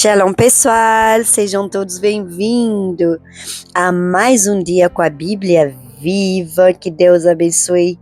Shalom, pessoal! Sejam todos bem-vindos a mais um dia com a Bíblia Viva. Que Deus abençoe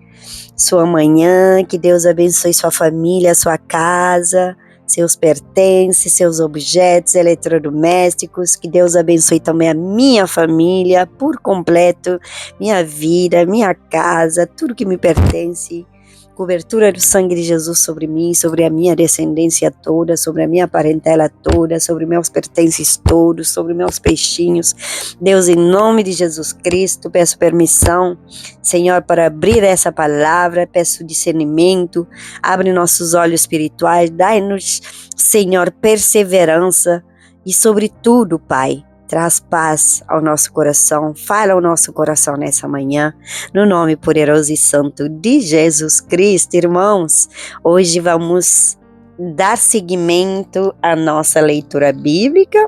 sua manhã, que Deus abençoe sua família, sua casa, seus pertences, seus objetos eletrodomésticos. Que Deus abençoe também a minha família por completo, minha vida, minha casa, tudo que me pertence. Cobertura do sangue de Jesus sobre mim, sobre a minha descendência toda, sobre a minha parentela toda, sobre meus pertences todos, sobre meus peixinhos. Deus, em nome de Jesus Cristo, peço permissão, Senhor, para abrir essa palavra, peço discernimento, abre nossos olhos espirituais, dai-nos, Senhor, perseverança e, sobretudo, Pai, traz paz ao nosso coração, fala ao nosso coração nessa manhã, no nome poderoso e santo de Jesus Cristo. Irmãos, hoje vamos dar seguimento à nossa leitura bíblica,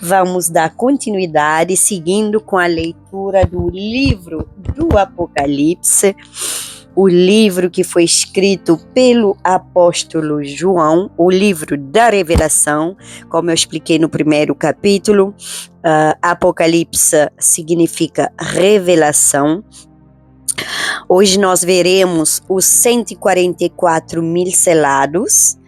vamos dar continuidade seguindo com a leitura do livro do Apocalipse, o livro que foi escrito pelo apóstolo João, o livro da revelação, como eu expliquei no primeiro capítulo. Apocalipse significa revelação. Hoje nós veremos os 144 mil selados,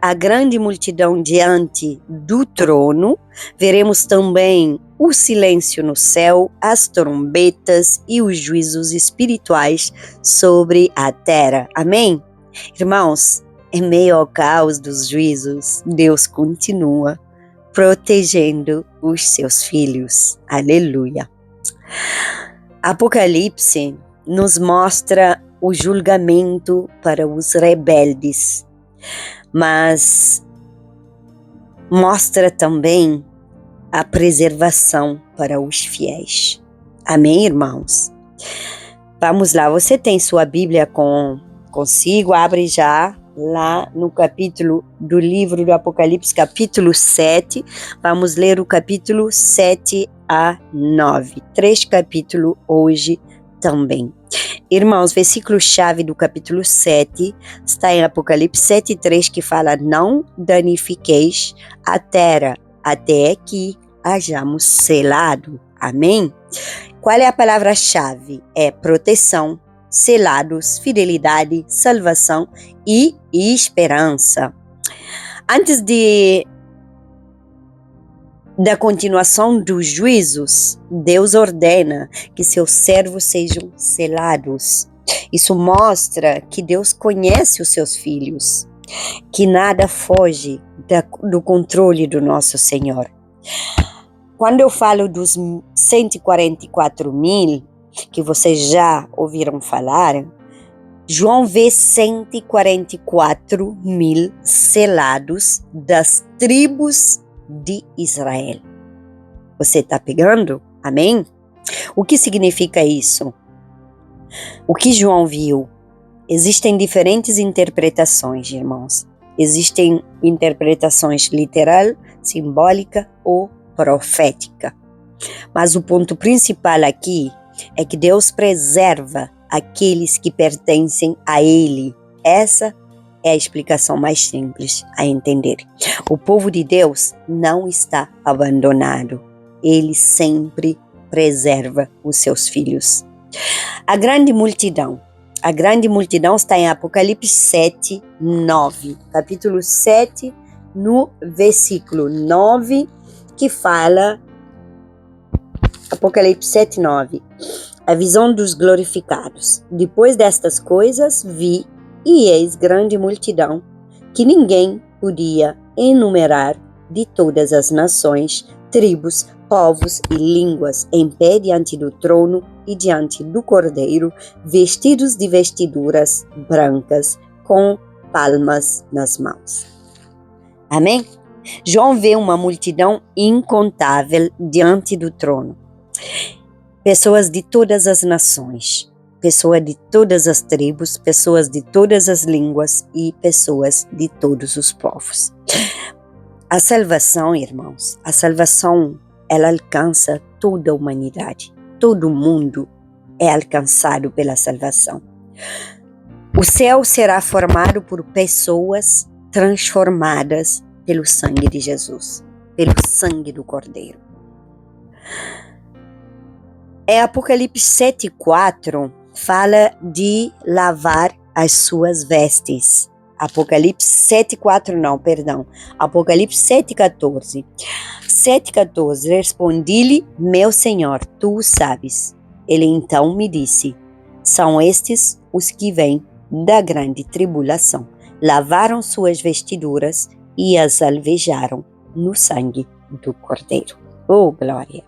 a grande multidão diante do trono. Veremos também o silêncio no céu, as trombetas e os juízos espirituais sobre a terra. Amém? Irmãos, em meio ao caos dos juízos, Deus continua protegendo os seus filhos. Aleluia! Apocalipse nos mostra o julgamento para os rebeldes, mas mostra também a preservação para os fiéis. Amém, irmãos? Vamos lá, você tem sua Bíblia consigo? Abre já lá no capítulo do livro do Apocalipse, capítulo 7. Vamos ler o capítulo 7 a 9. 3 capítulos hoje também. Irmãos, versículo-chave do capítulo 7 está em Apocalipse 7:3, que fala: não danifiqueis a terra até que hajamos selado. Amém? Qual é a palavra-chave? É proteção, selados, fidelidade, salvação e esperança. Antes da continuação dos juízos, Deus ordena que seus servos sejam selados. Isso mostra que Deus conhece os seus filhos, que nada foge do controle do nosso Senhor. Quando eu falo dos 144 mil, que vocês já ouviram falar, João vê 144 mil selados das tribos de Israel. Você está pegando? Amém? O que significa isso? O que João viu? Existem diferentes interpretações, irmãos. Existem interpretações literal, simbólica ou profética. Mas o ponto principal aqui é que Deus preserva aqueles que pertencem a Ele. Essa é a explicação mais simples a entender. O povo de Deus não está abandonado. Ele sempre preserva os seus filhos. A grande multidão está em Apocalipse 7, 9. Capítulo 7, no versículo 9, que fala, Apocalipse 7, 9. A visão dos glorificados. Depois destas coisas vi, e eis grande multidão, que ninguém podia enumerar, de todas as nações, tribos, povos e línguas, em pé diante do trono e diante do Cordeiro, vestidos de vestiduras brancas, com palmas nas mãos. Amém? João vê uma multidão incontável diante do trono. Pessoas de todas as nações, pessoas de todas as tribos, pessoas de todas as línguas e pessoas de todos os povos. A salvação, irmãos, ela alcança toda a humanidade. Todo mundo é alcançado pela salvação. O céu será formado por pessoas transformadas pelo sangue de Jesus, pelo sangue do Cordeiro. Apocalipse 7:4 fala de lavar as suas vestes. Apocalipse 7:14. 7:14, respondi-lhe, meu Senhor, tu o sabes. Ele então me disse, são estes os que vêm da grande tribulação. Lavaram suas vestiduras e as alvejaram no sangue do Cordeiro. Oh, glória!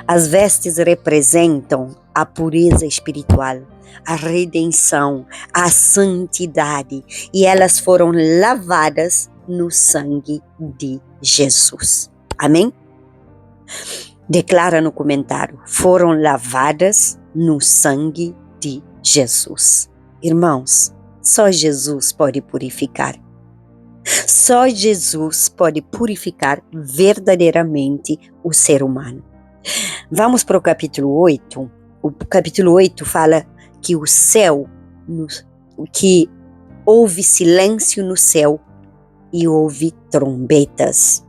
As vestes representam a pureza espiritual, a redenção, a santidade, e elas foram lavadas no sangue de Jesus. Amém? Declara no comentário, foram lavadas no sangue de Jesus. Irmãos, só Jesus pode purificar. Só Jesus pode purificar verdadeiramente o ser humano. Vamos para o capítulo 8. O capítulo 8 fala que o céu, que houve silêncio no céu e houve trombetas.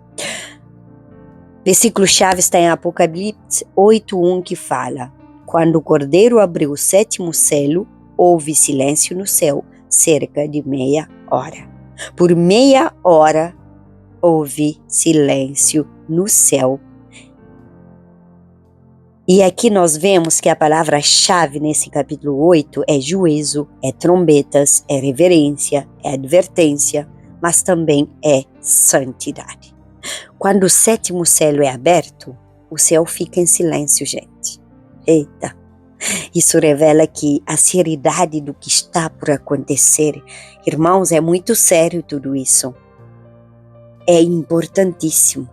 Versículo-chave está em Apocalipse 8:1 que fala, quando o Cordeiro abriu o 7º selo, houve silêncio no céu, cerca de meia hora. Por meia hora houve silêncio no céu. E aqui nós vemos que a palavra-chave nesse capítulo 8 é juízo, é trombetas, é reverência, é advertência, mas também é santidade. Quando o 7º selo é aberto, o céu fica em silêncio, gente. Eita! Isso revela que a seriedade do que está por acontecer, irmãos, é muito sério tudo isso. É importantíssimo.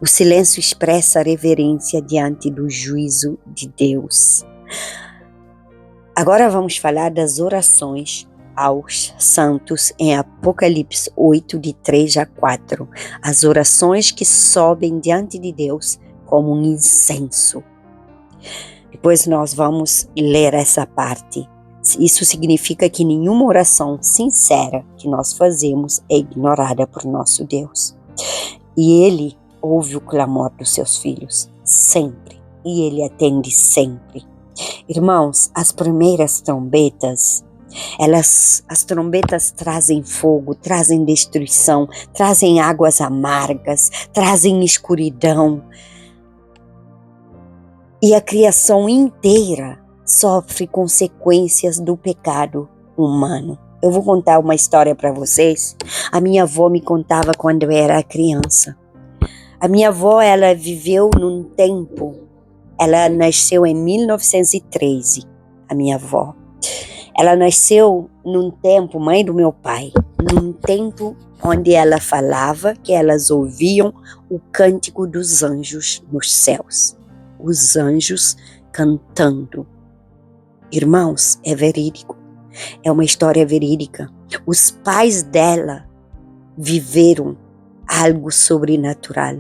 O silêncio expressa a reverência diante do juízo de Deus. Agora vamos falar das orações aos santos em Apocalipse 8, de 3-4. As orações que sobem diante de Deus como um incenso. Depois nós vamos ler essa parte. Isso significa que nenhuma oração sincera que nós fazemos é ignorada por nosso Deus. E Ele ouve o clamor dos seus filhos, sempre. E Ele atende sempre. Irmãos, as primeiras trombetas, as trombetas trazem fogo, trazem destruição, trazem águas amargas, trazem escuridão. E a criação inteira sofre consequências do pecado humano. Eu vou contar uma história para vocês. A minha avó me contava quando eu era criança. A minha avó, ela viveu num tempo, ela nasceu em 1913, a minha avó. Ela nasceu num tempo, mãe do meu pai, num tempo onde ela falava que elas ouviam o cântico dos anjos nos céus. Os anjos cantando. Irmãos, é verídico. É uma história verídica. Os pais dela viveram algo sobrenatural.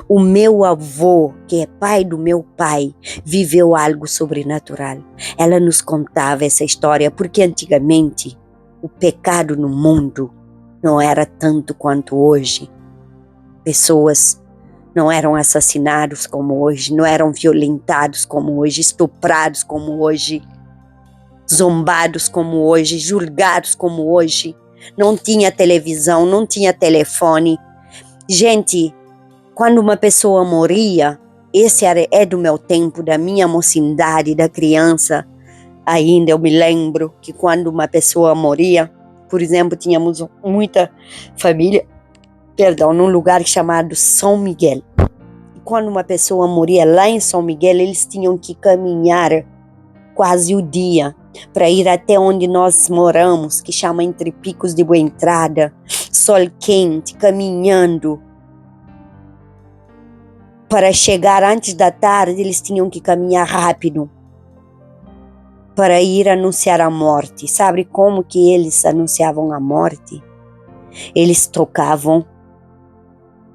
O meu avô, que é pai do meu pai, viveu algo sobrenatural. Ela nos contava essa história porque antigamente o pecado no mundo não era tanto quanto hoje. Pessoas não eram assassinados como hoje, não eram violentados como hoje, estuprados como hoje, zombados como hoje, julgados como hoje. Não tinha televisão, não tinha telefone. Gente, quando uma pessoa morria, esse é do meu tempo, da minha mocidade, da criança, ainda eu me lembro que quando uma pessoa morria, por exemplo, tínhamos muita família, num lugar chamado São Miguel. E quando uma pessoa morria lá em São Miguel, eles tinham que caminhar quase o dia para ir até onde nós moramos, que chama Entre Picos de Boa Entrada, sol quente, caminhando. Para chegar antes da tarde, eles tinham que caminhar rápido para ir anunciar a morte. Sabe como que eles anunciavam a morte? Eles tocavam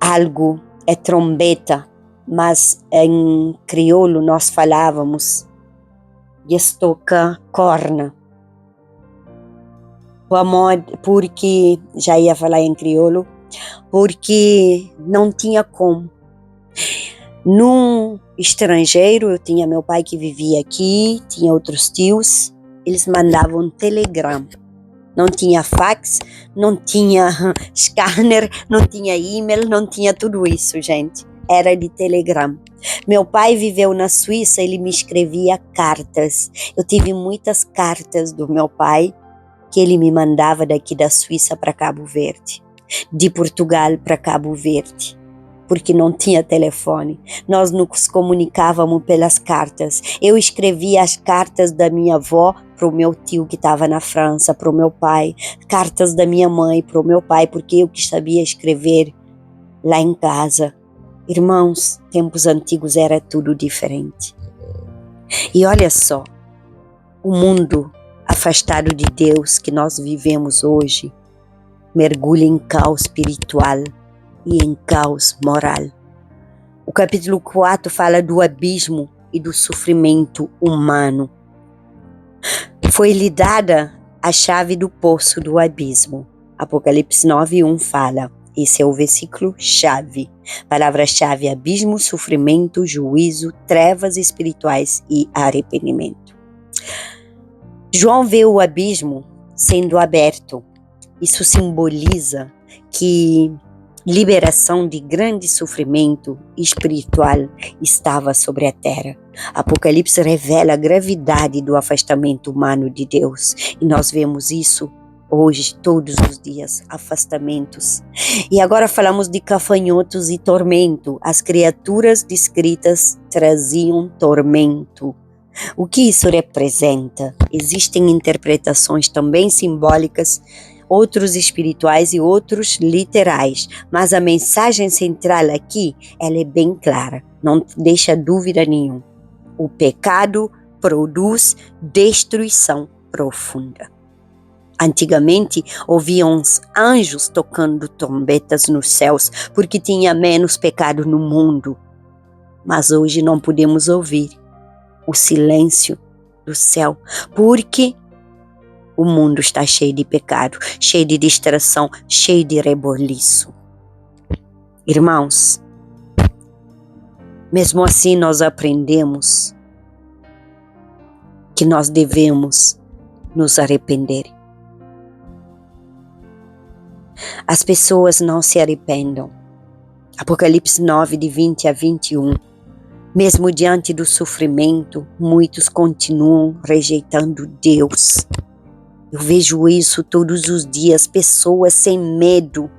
algo, é trombeta, mas em crioulo nós falávamos eles tocam corna. Porque já ia falar em crioulo, porque não tinha como. No estrangeiro, eu tinha meu pai que vivia aqui, tinha outros tios, eles mandavam telegram. Não tinha fax, não tinha scanner, não tinha e-mail, não tinha tudo isso, gente. Era de telegram. Meu pai viveu na Suíça, ele me escrevia cartas. Eu tive muitas cartas do meu pai que ele me mandava daqui da Suíça para Cabo Verde, de Portugal para Cabo Verde, porque não tinha telefone. Nós nos comunicávamos pelas cartas. Eu escrevia as cartas da minha avó para o meu tio que estava na França, para o meu pai, cartas da minha mãe para o meu pai, porque eu que sabia escrever lá em casa. Irmãos, tempos antigos era tudo diferente. E olha só, o mundo afastado de Deus que nós vivemos hoje mergulha em caos espiritual e em caos moral. O capítulo 4 fala do abismo e do sofrimento humano. Foi-lhe dada a chave do poço do abismo. Apocalipse 9:1 fala, esse é o versículo chave. Palavra-chave: abismo, sofrimento, juízo, trevas espirituais e arrependimento. João vê o abismo sendo aberto. Isso simboliza que liberação de grande sofrimento espiritual estava sobre a terra. Apocalipse revela a gravidade do afastamento humano de Deus. E nós vemos isso hoje, todos os dias, afastamentos. E agora falamos de gafanhotos e tormento. As criaturas descritas traziam tormento. O que isso representa? Existem interpretações também simbólicas, outros espirituais e outros literais, mas a mensagem central aqui, ela é bem clara, não deixa dúvida nenhuma. O pecado produz destruição profunda. Antigamente, ouviam os anjos tocando trombetas nos céus, porque tinha menos pecado no mundo. Mas hoje não podemos ouvir o silêncio do céu, porque o mundo está cheio de pecado, cheio de distração, cheio de reboliço. Irmãos, mesmo assim nós aprendemos que nós devemos nos arrepender. As pessoas não se arrependem. Apocalipse 9, de 20 a 21. Mesmo diante do sofrimento, muitos continuam rejeitando Deus. Eu vejo isso todos os dias, pessoas sem medo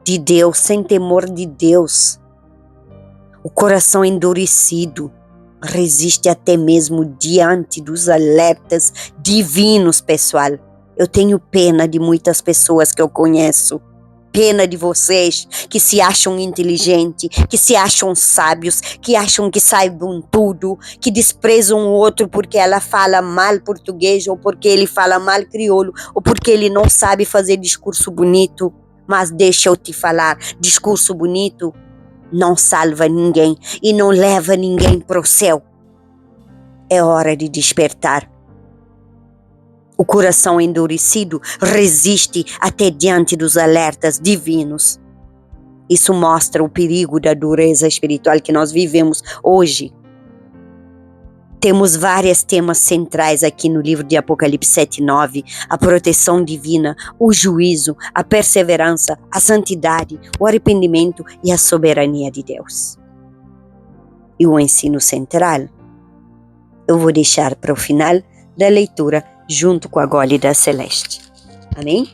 de Deus, sem temor de Deus. O coração endurecido resiste até mesmo diante dos alertas divinos, pessoal. Eu tenho pena de muitas pessoas que eu conheço. Pena de vocês que se acham inteligentes, que se acham sábios, que acham que saibam tudo, que desprezam o outro porque ela fala mal português, ou porque ele fala mal crioulo, ou porque ele não sabe fazer discurso bonito. Mas deixa eu te falar, discurso bonito não salva ninguém e não leva ninguém para o céu. É hora de despertar. O coração endurecido resiste até diante dos alertas divinos. Isso mostra o perigo da dureza espiritual que nós vivemos hoje. Temos vários temas centrais aqui no livro de Apocalipse 7:9, a proteção divina, o juízo, a perseverança, a santidade, o arrependimento e a soberania de Deus. E o ensino central eu vou deixar para o final da leitura junto com a Gólida Celeste. Amém?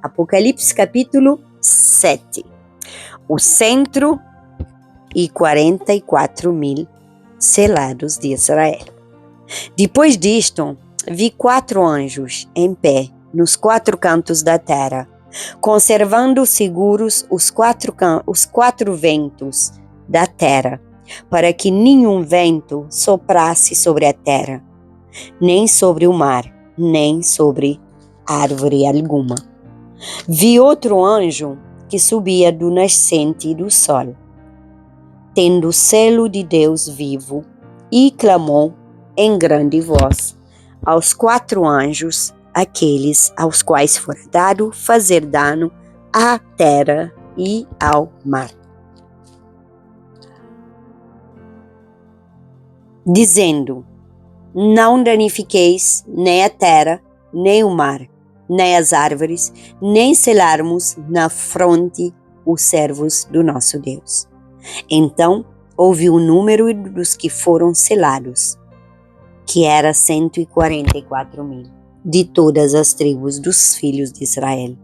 Apocalipse capítulo 7. O 144.000 selados de Israel. Depois disto, vi 4 anjos em pé nos 4 cantos da terra, conservando seguros os 4 ventos da terra, para que nenhum vento soprasse sobre a terra, nem sobre o mar, nem sobre árvore alguma. Vi outro anjo que subia do nascente do sol, tendo o selo de Deus vivo, e clamou em grande voz aos 4 anjos, aqueles aos quais for dado fazer dano à terra e ao mar, dizendo: não danifiqueis nem a terra, nem o mar, nem as árvores, nem selarmos na fronte os servos do nosso Deus. Então houve o número dos que foram selados, que era 144.000, de todas as tribos dos filhos de Israel.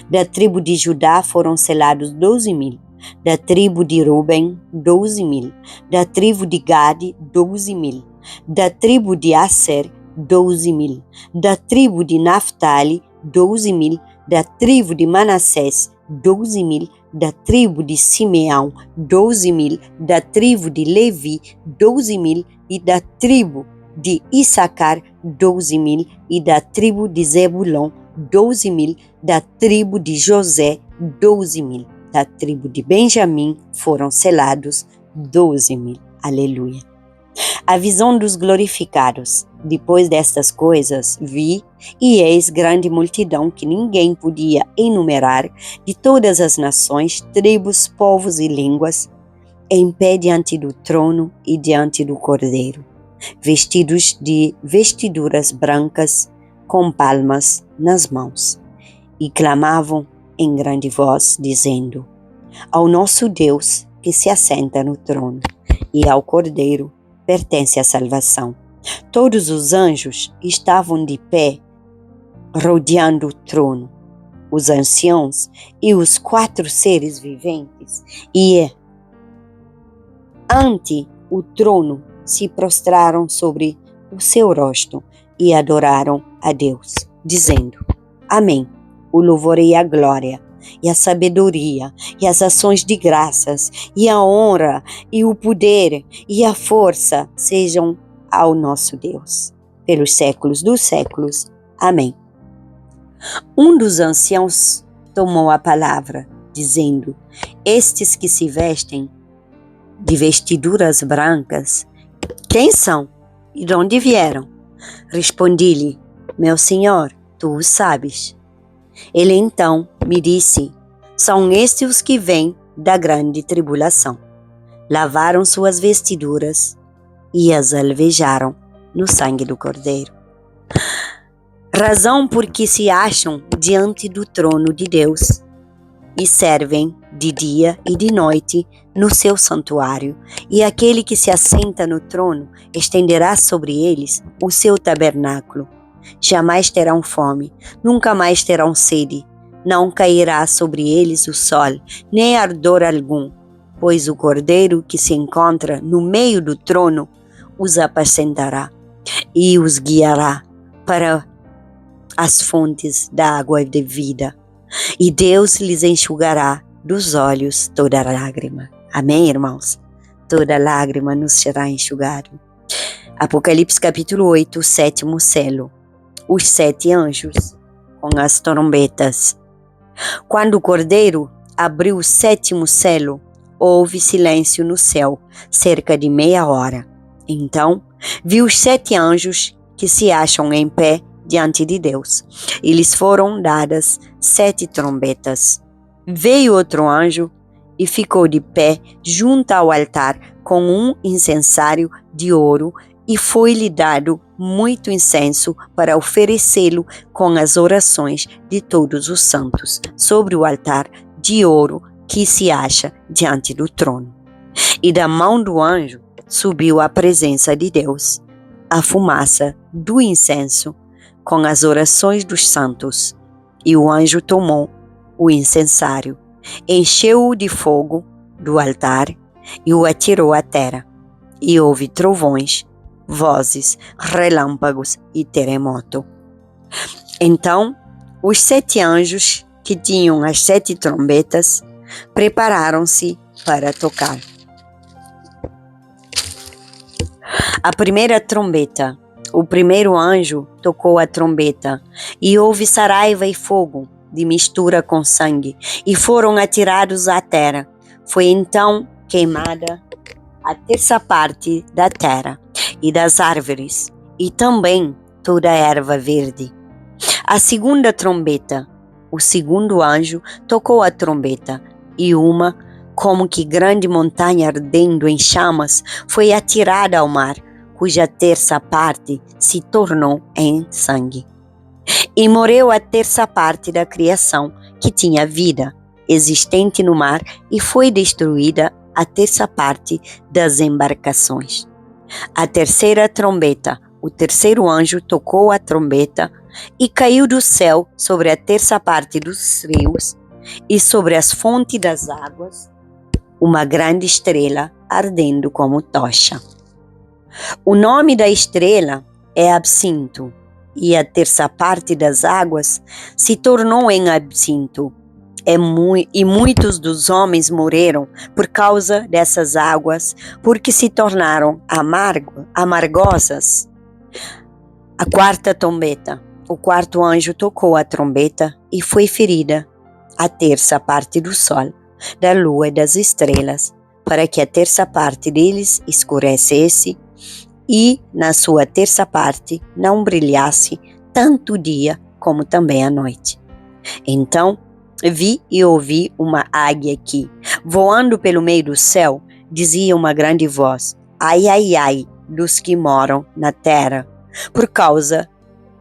Da tribo de Judá foram selados 12.000, da tribo de Ruben 12.000, da tribo de Gade 12.000, da tribo de Aser 12.000, da tribo de Naftali 12.000, da tribo de Manassés 12.000, da tribo de Simeão 12.000, da tribo de Levi 12.000 e da tribo de Issacar 12.000 e da tribo de Zebulon 12.000, da tribo de José 12.000, da tribo de Benjamim foram selados 12.000. Aleluia. A visão dos glorificados. Depois destas coisas, vi, e eis grande multidão que ninguém podia enumerar, de todas as nações, tribos, povos e línguas, em pé diante do trono e diante do Cordeiro, vestidos de vestiduras brancas, com palmas nas mãos, e clamavam em grande voz, dizendo: ao nosso Deus que se assenta no trono, e ao Cordeiro pertence a salvação. Todos os anjos estavam de pé, rodeando o trono, os anciãos e os 4 seres viventes, e ante o trono se prostraram sobre o seu rosto e adoraram a Deus, dizendo: Amém. O louvor e a glória, e a sabedoria, e as ações de graças, e a honra, e o poder, e a força sejam ao nosso Deus, pelos séculos dos séculos. Amém. Um dos anciãos tomou a palavra, dizendo: estes que se vestem de vestiduras brancas, quem são e de onde vieram? Respondi-lhe: meu senhor, tu o sabes. Ele então me disse: são estes os que vêm da grande tribulação. Lavaram suas vestiduras e as alvejaram no sangue do Cordeiro. Razão por que se acham diante do trono de Deus e servem de dia e de noite no seu santuário, e aquele que se assenta no trono estenderá sobre eles o seu tabernáculo. Jamais terão fome, nunca mais terão sede, não cairá sobre eles o sol, nem ardor algum, pois o Cordeiro que se encontra no meio do trono os apacentará e os guiará para as fontes da água de vida, e Deus lhes enxugará dos olhos toda lágrima. Amém, irmãos? Toda lágrima nos será enxugada. Apocalipse capítulo 8, 7º selo. Os 7 anjos com as trombetas. Quando o Cordeiro abriu o 7º selo, houve silêncio no céu, cerca de meia hora. Então, vi os 7 anjos que se acham em pé diante de Deus. E lhes foram dadas 7 trombetas. Veio outro anjo e ficou de pé junto ao altar com um incensário de ouro, e foi-lhe dado muito incenso para oferecê-lo com as orações de todos os santos sobre o altar de ouro que se acha diante do trono. E da mão do anjo subiu à presença de Deus a fumaça do incenso com as orações dos santos. E o anjo tomou o incensário, encheu-o de fogo do altar e o atirou à terra. E houve trovões, vozes, relâmpagos e terremoto. Então, os 7 anjos que tinham as 7 trombetas prepararam-se para tocar. A primeira trombeta. O primeiro anjo tocou a trombeta, e houve saraiva e fogo, de mistura com sangue, e foram atirados à terra. Foi então queimada a 1/3 parte da terra e das árvores, e também toda a erva verde. A segunda trombeta. o segundo anjo tocou a trombeta, e uma, como que grande montanha ardendo em chamas, foi atirada ao mar, cuja terça parte se tornou em sangue. E morreu a terça parte da criação que tinha vida existente no mar, e foi destruída a terça parte das embarcações. A terceira trombeta, o terceiro anjo tocou a trombeta, e caiu do céu sobre a terça parte dos rios e sobre as fontes das águas uma grande estrela ardendo como tocha. O nome da estrela é Absinto, e a terça parte das águas se tornou em absinto. E muitos dos homens morreram por causa dessas águas, porque se tornaram amargosas. A quarta trombeta. O quarto anjo tocou a trombeta, e foi ferida a terça parte do sol, da lua e das estrelas, para que a terça parte deles escurecesse, e na sua terça parte não brilhasse tanto o dia como também a noite. Então vi e ouvi uma águia que, voando pelo meio do céu, dizia uma grande voz: ai, ai, ai, dos que moram na terra, por causa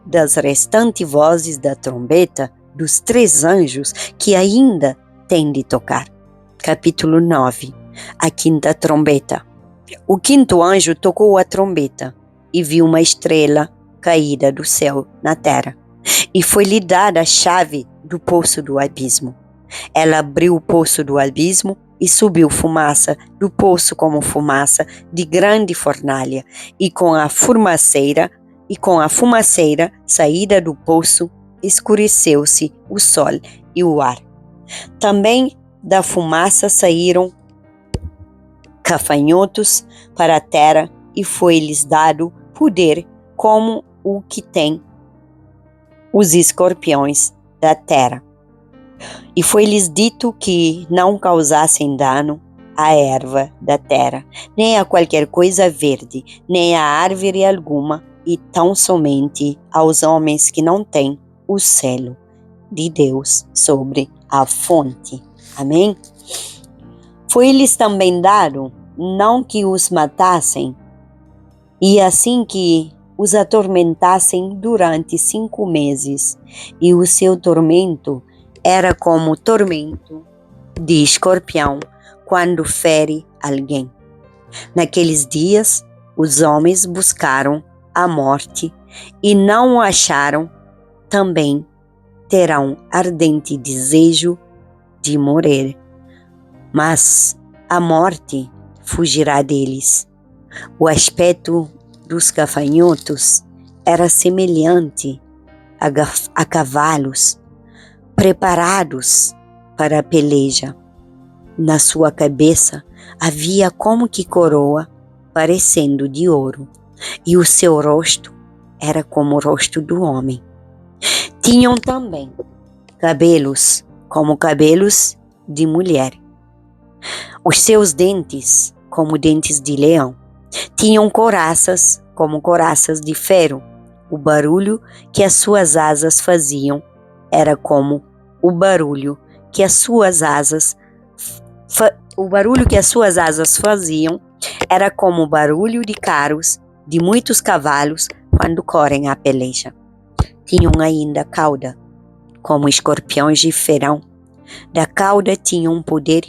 das restantes vozes da trombeta dos 3 anjos que ainda têm de tocar. Capítulo 9. A quinta trombeta. O quinto anjo tocou a trombeta, e viu uma estrela caída do céu na terra, e foi-lhe dada a chave do poço do abismo. Ela abriu o poço do abismo, e subiu fumaça do poço como fumaça de grande fornalha, e com a fumaceira saída do poço, escureceu-se o sol e o ar. Também da fumaça saíram gafanhotos para a terra, e foi-lhes dado poder como o que tem os escorpiões da terra. E foi-lhes dito que não causassem dano à erva da terra, nem a qualquer coisa verde, nem a árvore alguma, e tão somente aos homens que não têm o selo de Deus sobre a fonte. Amém? Foi-lhes também dado não que os matassem, e assim que os atormentassem durante 5 meses, e o seu tormento era como o tormento de escorpião quando fere alguém. Naqueles dias, os homens buscaram a morte e não o acharam, também terão ardente desejo de morrer, mas a morte fugirá deles. O aspecto dos gafanhotos era semelhante a cavalos preparados para a peleja. Na sua cabeça havia como que coroa parecendo de ouro, e o seu rosto era como o rosto do homem. Tinham também cabelos como cabelos de mulher. Os seus dentes como dentes de leão. Tinham coraças como coraças de ferro. O barulho que as suas asas faziam era como o barulho que as suas asas faziam era como o barulho de carros de muitos cavalos quando correm a peleja. Tinham ainda cauda, como escorpiões de ferão. Da cauda tinham poder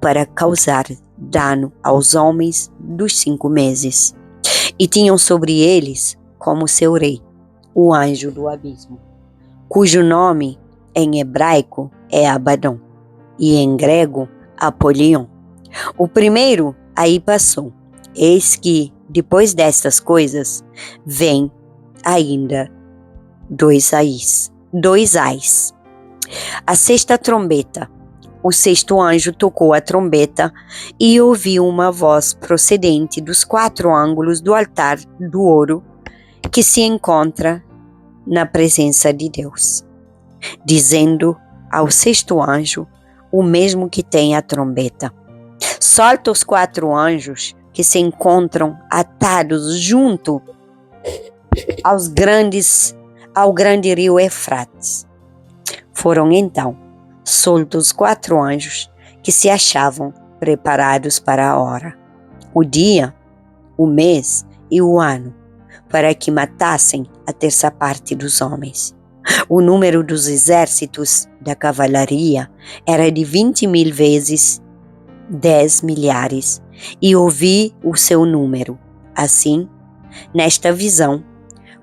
para causar dano aos homens dos 5 meses. E tinham sobre eles como seu rei, o anjo do abismo, cujo nome em hebraico é Abaddon, e em grego Apolion. O primeiro aí passou. Eis que, depois destas coisas, vem ainda 2 ais. A sexta trombeta. O sexto anjo tocou a trombeta, e ouviu uma voz procedente dos 4 ângulos do altar do ouro que se encontra na presença de Deus, dizendo ao sexto anjo, o mesmo que tem a trombeta: solta os 4 anjos que se encontram atados junto ao grande rio Eufrates. Foram então soltos 4 anjos que se achavam preparados para a hora, o dia, o mês e o ano, para que matassem a terça parte dos homens. O número dos exércitos da cavalaria era de 20.000 vezes 10 milhares, e ouvi o seu número. Assim, nesta visão,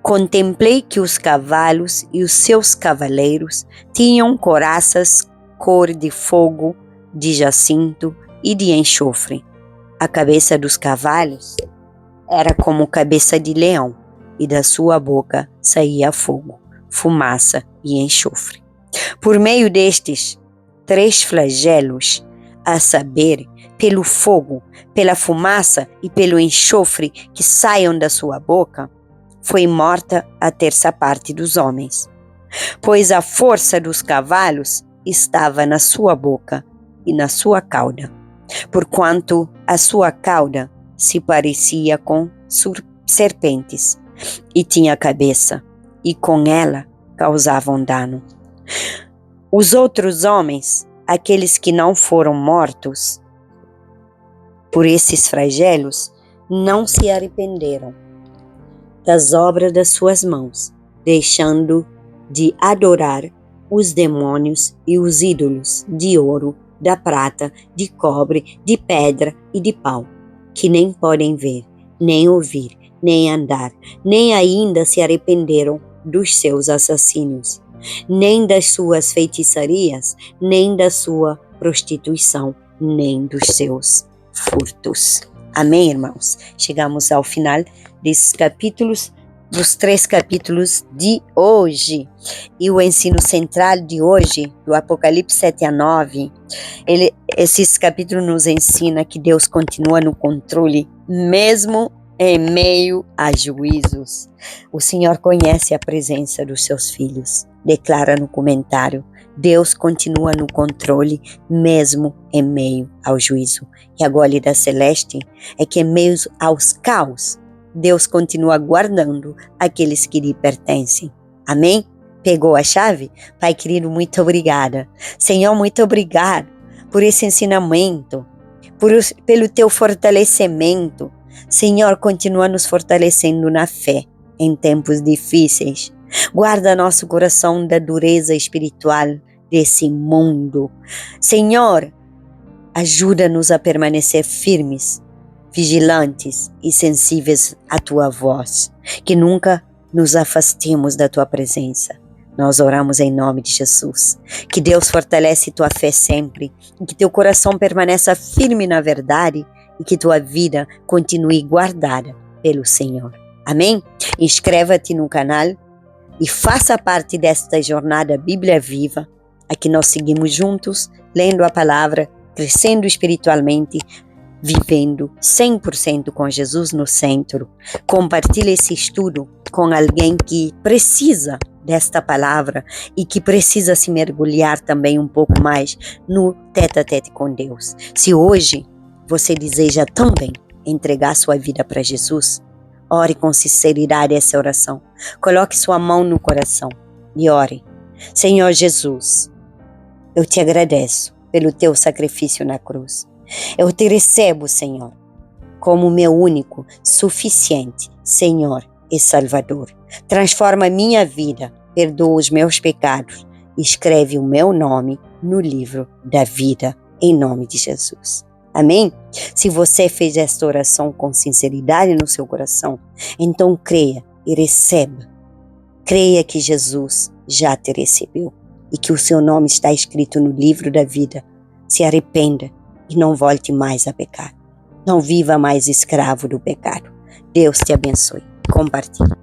contemplei que os cavalos e os seus cavaleiros tinham couraças cor de fogo, de jacinto e de enxofre. A cabeça dos cavalos era como cabeça de leão, e da sua boca saía fogo, fumaça e enxofre. Por meio destes 3 flagelos, a saber, pelo fogo, pela fumaça e pelo enxofre que saiam da sua boca, foi morta a terça parte dos homens. Pois a força dos cavalos estava na sua boca e na sua cauda, porquanto a sua cauda se parecia com serpentes, e tinha cabeça, e com ela causavam dano. Os outros homens, aqueles que não foram mortos por esses flagelos, não se arrependeram das obras das suas mãos, deixando de adorar os demônios e os ídolos de ouro, da prata, de cobre, de pedra e de pau, que nem podem ver, nem ouvir, nem andar, nem ainda se arrependeram dos seus assassínios, nem das suas feitiçarias, nem da sua prostituição, nem dos seus furtos. Amém, irmãos? Chegamos ao final desses capítulos, dos 3 capítulos de hoje. E o ensino central de hoje, do Apocalipse 7 a 9, esses capítulos nos ensinam que Deus continua no controle, mesmo em meio a juízos. O Senhor conhece a presença dos seus filhos. Declara no comentário: Deus continua no controle, mesmo em meio ao juízo. E a Gólida Celeste é que em meio aos caos, Deus continua guardando aqueles que lhe pertencem. Amém? Pegou a chave? Pai querido, muito obrigada. Senhor, muito obrigado por esse ensinamento, pelo teu fortalecimento. Senhor, continua nos fortalecendo na fé em tempos difíceis. Guarda nosso coração da dureza espiritual desse mundo. Senhor, ajuda-nos a permanecer firmes, vigilantes e sensíveis à tua voz, que nunca nos afastemos da tua presença. Nós oramos em nome de Jesus. Que Deus fortalece tua fé sempre, e que teu coração permaneça firme na verdade, e que tua vida continue guardada pelo Senhor. Amém? Inscreva-te no canal e faça parte desta jornada Bíblia Viva. Aqui nós seguimos juntos, lendo a palavra, crescendo espiritualmente, vivendo 100% com Jesus no centro. Compartilhe esse estudo com alguém que precisa desta palavra e que precisa se mergulhar também um pouco mais no tete-a-tete com Deus. Se hoje você deseja também entregar sua vida para Jesus, ore com sinceridade essa oração. Coloque sua mão no coração e ore. Senhor Jesus, eu te agradeço pelo teu sacrifício na cruz. Eu te recebo, Senhor, como meu único, suficiente Senhor e Salvador. Transforma minha vida, perdoa os meus pecados e escreve o meu nome no livro da vida, em nome de Jesus. Amém? Se você fez esta oração com sinceridade no seu coração, então creia e receba. Creia que Jesus já te recebeu e que o seu nome está escrito no livro da vida. Se arrependa e não volte mais a pecar. Não viva mais escravo do pecado. Deus te abençoe. Compartilhe.